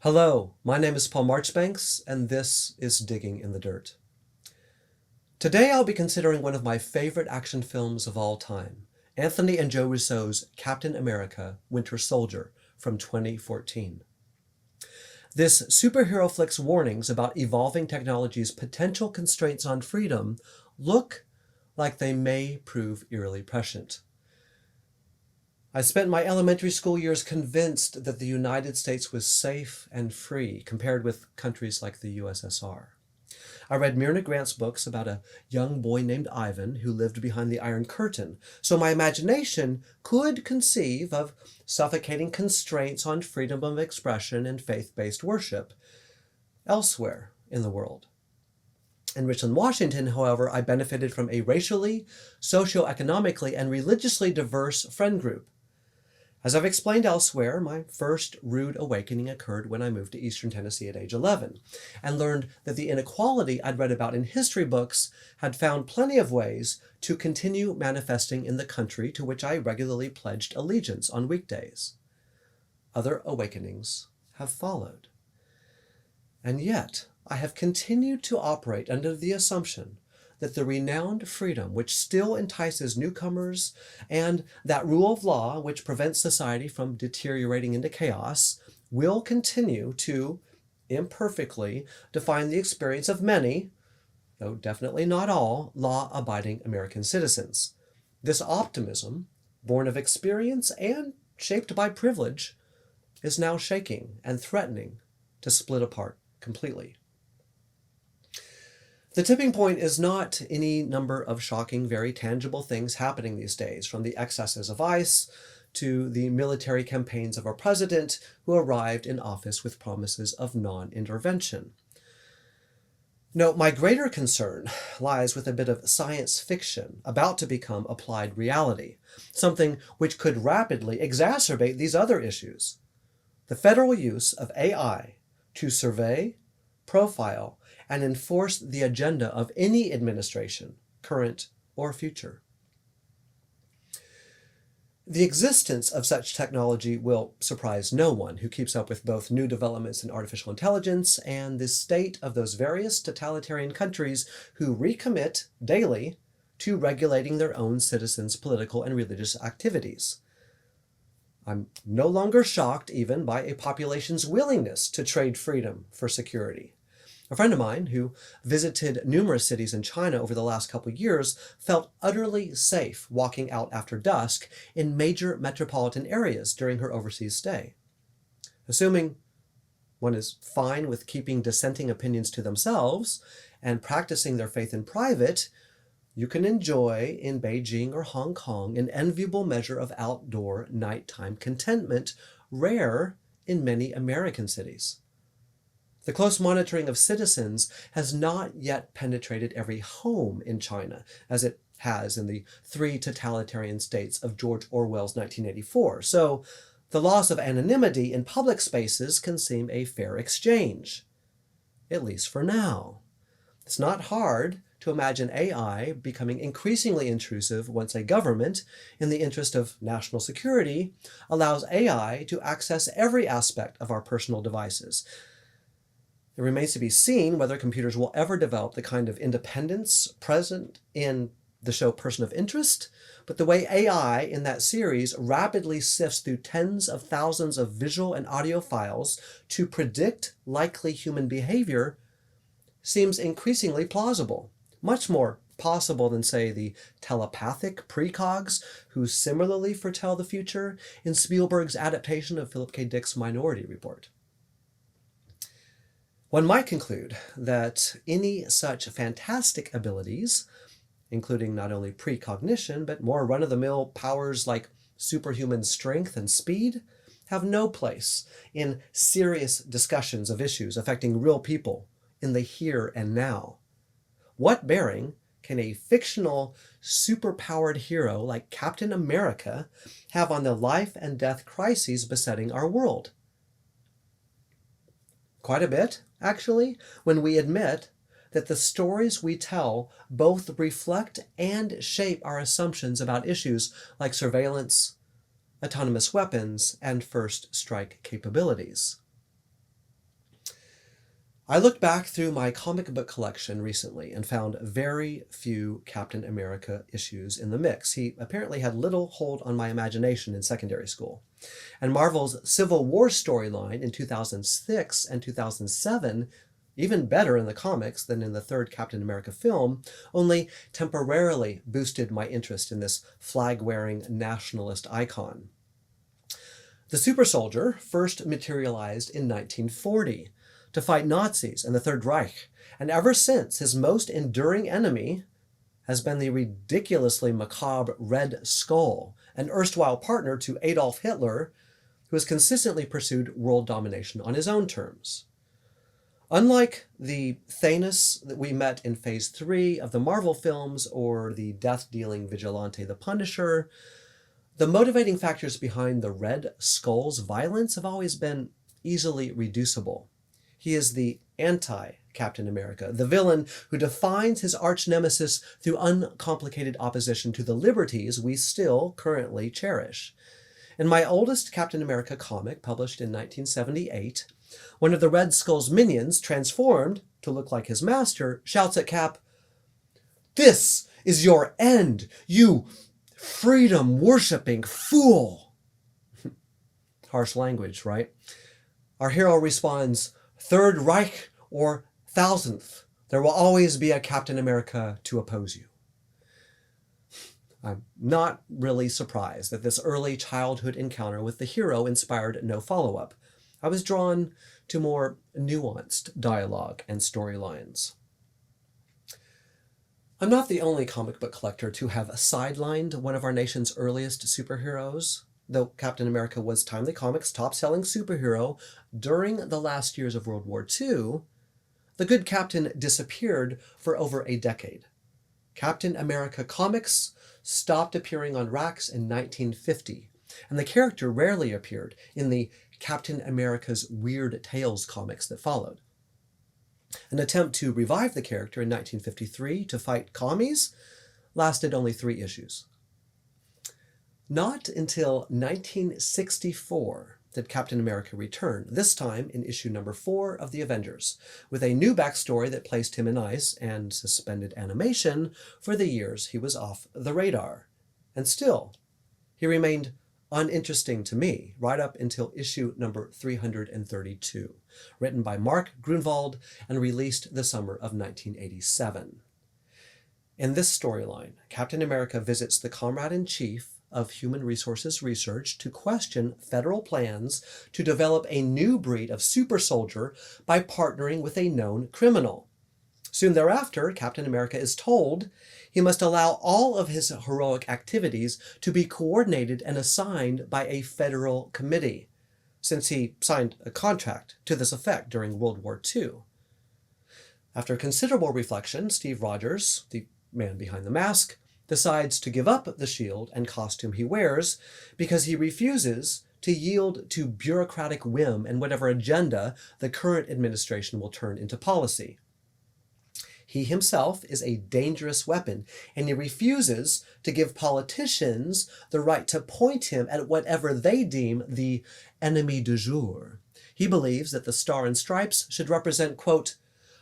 Hello, my name is Paul Marchbanks, and this is Digging in the Dirt. Today I'll be considering one of my favorite action films of all time, Anthony and Joe Russo's Captain America: Winter Soldier from 2014. This superhero flick's warnings about evolving technology's potential constraints on freedom look like they may prove eerily prescient. I spent my elementary school years convinced that the United States was safe and free compared with countries like the USSR. I read Myrna Grant's books about a young boy named Ivan who lived behind the Iron Curtain, so my imagination could conceive of suffocating constraints on freedom of expression and faith-based worship elsewhere in the world. In Richland, Washington, however, I benefited from a racially, socioeconomically, and religiously diverse friend group. As I've explained elsewhere, my first rude awakening occurred when I moved to eastern Tennessee at age 11 and learned that the inequality I'd read about in history books had found plenty of ways to continue manifesting in the country to which I regularly pledged allegiance on weekdays. Other awakenings have followed. And yet, I have continued to operate under the assumption that the renowned freedom which still entices newcomers and that rule of law which prevents society from deteriorating into chaos will continue to imperfectly define the experience of many, though definitely not all, law-abiding American citizens. This optimism, born of experience and shaped by privilege, is now shaking and threatening to split apart completely. The tipping point is not any number of shocking, very tangible things happening these days, from the excesses of ICE to the military campaigns of a president who arrived in office with promises of non-intervention. No, my greater concern lies with a bit of science fiction about to become applied reality, something which could rapidly exacerbate these other issues. The federal use of AI to survey, profile, and enforce the agenda of any administration, current or future. The existence of such technology will surprise no one who keeps up with both new developments in artificial intelligence and the state of those various totalitarian countries who recommit daily to regulating their own citizens' political and religious activities. I'm no longer shocked even by a population's willingness to trade freedom for security. A friend of mine who visited numerous cities in China over the last couple of years felt utterly safe walking out after dusk in major metropolitan areas during her overseas stay. Assuming one is fine with keeping dissenting opinions to themselves and practicing their faith in private, you can enjoy in Beijing or Hong Kong an enviable measure of outdoor nighttime contentment, rare in many American cities. The close monitoring of citizens has not yet penetrated every home in China, as it has in the three totalitarian states of George Orwell's 1984. So the loss of anonymity in public spaces can seem a fair exchange, at least for now. It's not hard to imagine AI becoming increasingly intrusive once a government, in the interest of national security, allows AI to access every aspect of our personal devices. It remains to be seen whether computers will ever develop the kind of independence present in the show Person of Interest, but the way AI in that series rapidly sifts through tens of thousands of visual and audio files to predict likely human behavior seems increasingly plausible, much more possible than, say, the telepathic precogs who similarly foretell the future in Spielberg's adaptation of Philip K. Dick's Minority Report. One might conclude that any such fantastic abilities, including not only precognition, but more run-of-the-mill powers like superhuman strength and speed, have no place in serious discussions of issues affecting real people in the here and now. What bearing can a fictional, superpowered hero like Captain America have on the life and death crises besetting our world? Quite a bit, actually, when we admit that the stories we tell both reflect and shape our assumptions about issues like surveillance, autonomous weapons, and first strike capabilities. I looked back through my comic book collection recently and found very few Captain America issues in the mix. He apparently had little hold on my imagination in secondary school. And Marvel's Civil War storyline in 2006 and 2007, even better in the comics than in the third Captain America film, only temporarily boosted my interest in this flag-wearing nationalist icon. The super soldier first materialized in 1940 to fight Nazis and the Third Reich, and ever since his most enduring enemy has been the ridiculously macabre Red Skull, an erstwhile partner to Adolf Hitler, who has consistently pursued world domination on his own terms. Unlike the Thanos that we met in Phase 3 of the Marvel films or the death-dealing vigilante the Punisher, the motivating factors behind the Red Skull's violence have always been easily reducible. He is the anti-Captain America, the villain who defines his arch-nemesis through uncomplicated opposition to the liberties we still currently cherish. In my oldest Captain America comic, published in 1978, one of the Red Skull's minions, transformed to look like his master, shouts at Cap, "This is your end, you freedom-worshipping fool!" Harsh language, right? Our hero responds, "Third Reich or thousandth, there will always be a Captain America to oppose you." I'm not really surprised that this early childhood encounter with the hero inspired no follow-up. I was drawn to more nuanced dialogue and storylines. I'm not the only comic book collector to have sidelined one of our nation's earliest superheroes. Though Captain America was Timely Comics' top-selling superhero during the last years of World War II, the good Captain disappeared for over a decade. Captain America Comics stopped appearing on racks in 1950, and the character rarely appeared in the Captain America's Weird Tales comics that followed. An attempt to revive the character in 1953 to fight commies lasted only 3 issues. Not until 1964 did Captain America return, this time in issue number 4 of The Avengers, with a new backstory that placed him in ice and suspended animation for the years he was off the radar. And still, he remained uninteresting to me right up until issue number 332, written by Mark Grunwald and released the summer of 1987. In this storyline, Captain America visits the Comrade-in-Chief of Human Resources Research to question federal plans to develop a new breed of super soldier by partnering with a known criminal. Soon thereafter, Captain America is told he must allow all of his heroic activities to be coordinated and assigned by a federal committee, since he signed a contract to this effect during World War II. After considerable reflection, Steve Rogers, the man behind the mask, decides to give up the shield and costume he wears because he refuses to yield to bureaucratic whim and whatever agenda the current administration will turn into policy. He himself is a dangerous weapon, and he refuses to give politicians the right to point him at whatever they deem the ennemi du jour. He believes that the Star and Stripes should represent, quote,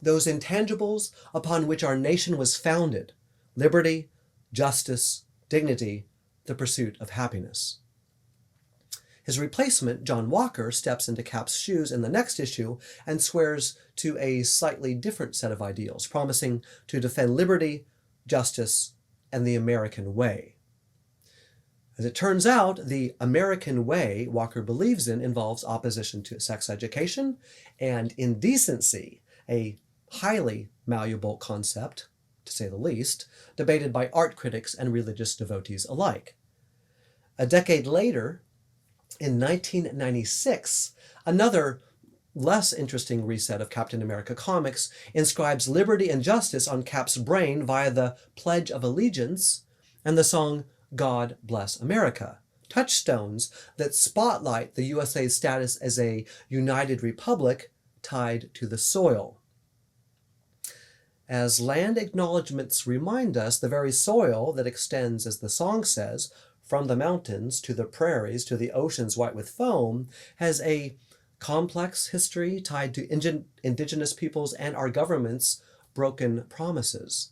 "those intangibles upon which our nation was founded: liberty, justice, dignity, the pursuit of happiness." His replacement, John Walker, steps into Cap's shoes in the next issue and swears to a slightly different set of ideals, promising to defend liberty, justice, and the American way. As it turns out, the American way Walker believes in involves opposition to sex education and indecency, a highly malleable concept, to say the least, debated by art critics and religious devotees alike. A decade later, in 1996, another less interesting reset of Captain America comics inscribes liberty and justice on Cap's brain via the Pledge of Allegiance and the song God Bless America, touchstones that spotlight the USA's status as a united republic tied to the soil. As land acknowledgments remind us, the very soil that extends, as the song says, from the mountains to the prairies to the oceans white with foam, has a complex history tied to indigenous peoples and our government's broken promises.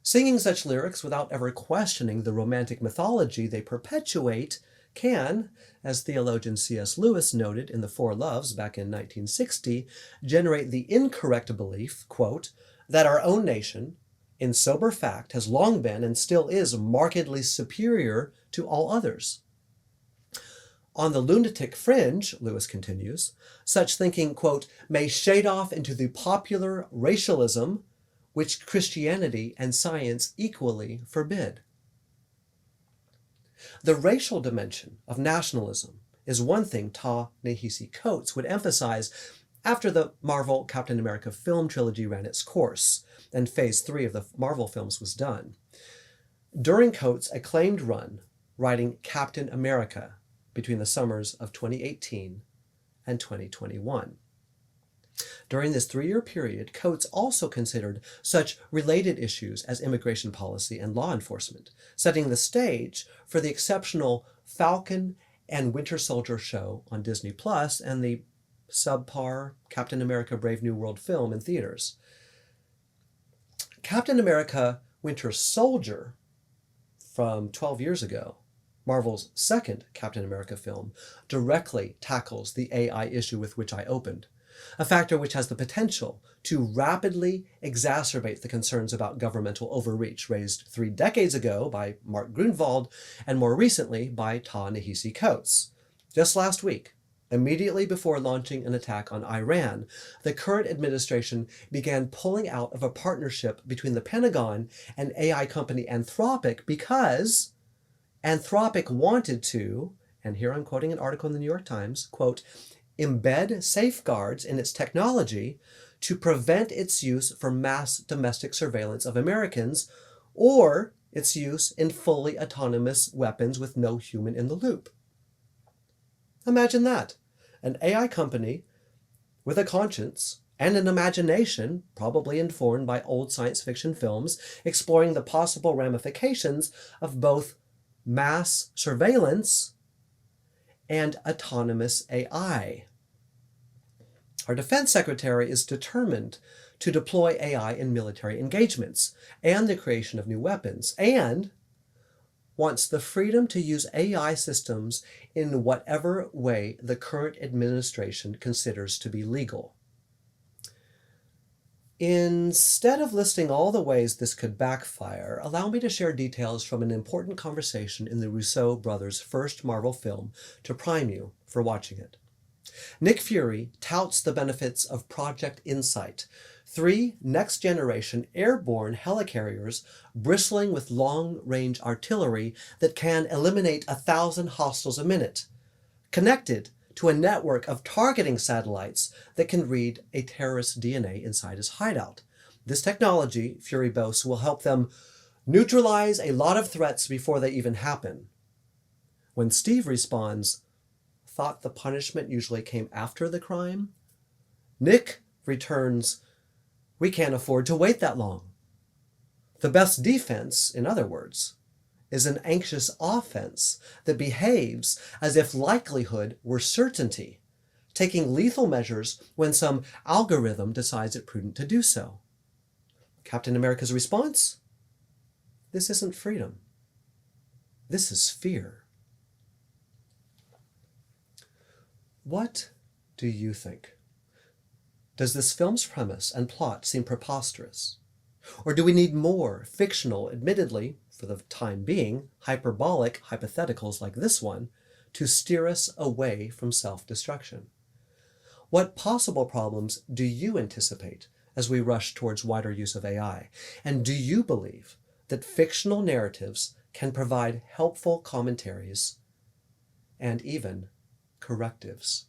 Singing such lyrics without ever questioning the romantic mythology they perpetuate can, as theologian C.S. Lewis noted in The Four Loves back in 1960, generate the incorrect belief, quote, that our own nation, in sober fact, has long been and still is markedly superior to all others. On the lunatic fringe, Lewis continues, such thinking, quote, may shade off into the popular racialism which Christianity and science equally forbid. The racial dimension of nationalism is one thing Ta-Nehisi Coates would emphasize after the Marvel Captain America film trilogy ran its course and Phase 3 of the Marvel films was done. During Coates' acclaimed run writing Captain America between the summers of 2018 and 2021. During this 3-year period, Coates also considered such related issues as immigration policy and law enforcement, setting the stage for the exceptional Falcon and Winter Soldier show on Disney Plus and the subpar Captain America Brave New World film in theaters. Captain America Winter Soldier from 12 years ago, Marvel's second Captain America film, directly tackles the AI issue with which I opened, a factor which has the potential to rapidly exacerbate the concerns about governmental overreach raised 3 decades ago by Mark Grunwald and more recently by Ta-Nehisi Coates. Just last week, immediately before launching an attack on Iran, the current administration began pulling out of a partnership between the Pentagon and AI company Anthropic because Anthropic wanted to, and here I'm quoting an article in the New York Times, quote, embed safeguards in its technology to prevent its use for mass domestic surveillance of Americans or its use in fully autonomous weapons with no human in the loop. Imagine that. An AI company with a conscience and an imagination, probably informed by old science fiction films, exploring the possible ramifications of both mass surveillance and autonomous AI. Our Defense Secretary is determined to deploy AI in military engagements and the creation of new weapons, and wants the freedom to use AI systems in whatever way the current administration considers to be legal. Instead of listing all the ways this could backfire, allow me to share details from an important conversation in the Russo brothers' first Marvel film to prime you for watching it. Nick Fury touts the benefits of Project Insight, 3 next-generation airborne helicarriers bristling with long-range artillery that can eliminate 1,000 hostiles a minute, connected to a network of targeting satellites that can read a terrorist's DNA inside his hideout. This technology, Fury boasts, will help them neutralize a lot of threats before they even happen. When Steve responds, thought the punishment usually came after the crime, Nick returns, we can't afford to wait that long. The best defense, in other words, is an anxious offense that behaves as if likelihood were certainty, taking lethal measures when some algorithm decides it prudent to do so. Captain America's response? This isn't freedom. This is fear. What do you think? Does this film's premise and plot seem preposterous? Or do we need more fictional, admittedly, for the time being, hyperbolic hypotheticals like this one to steer us away from self-destruction? What possible problems do you anticipate as we rush towards wider use of AI? And do you believe that fictional narratives can provide helpful commentaries and even correctives?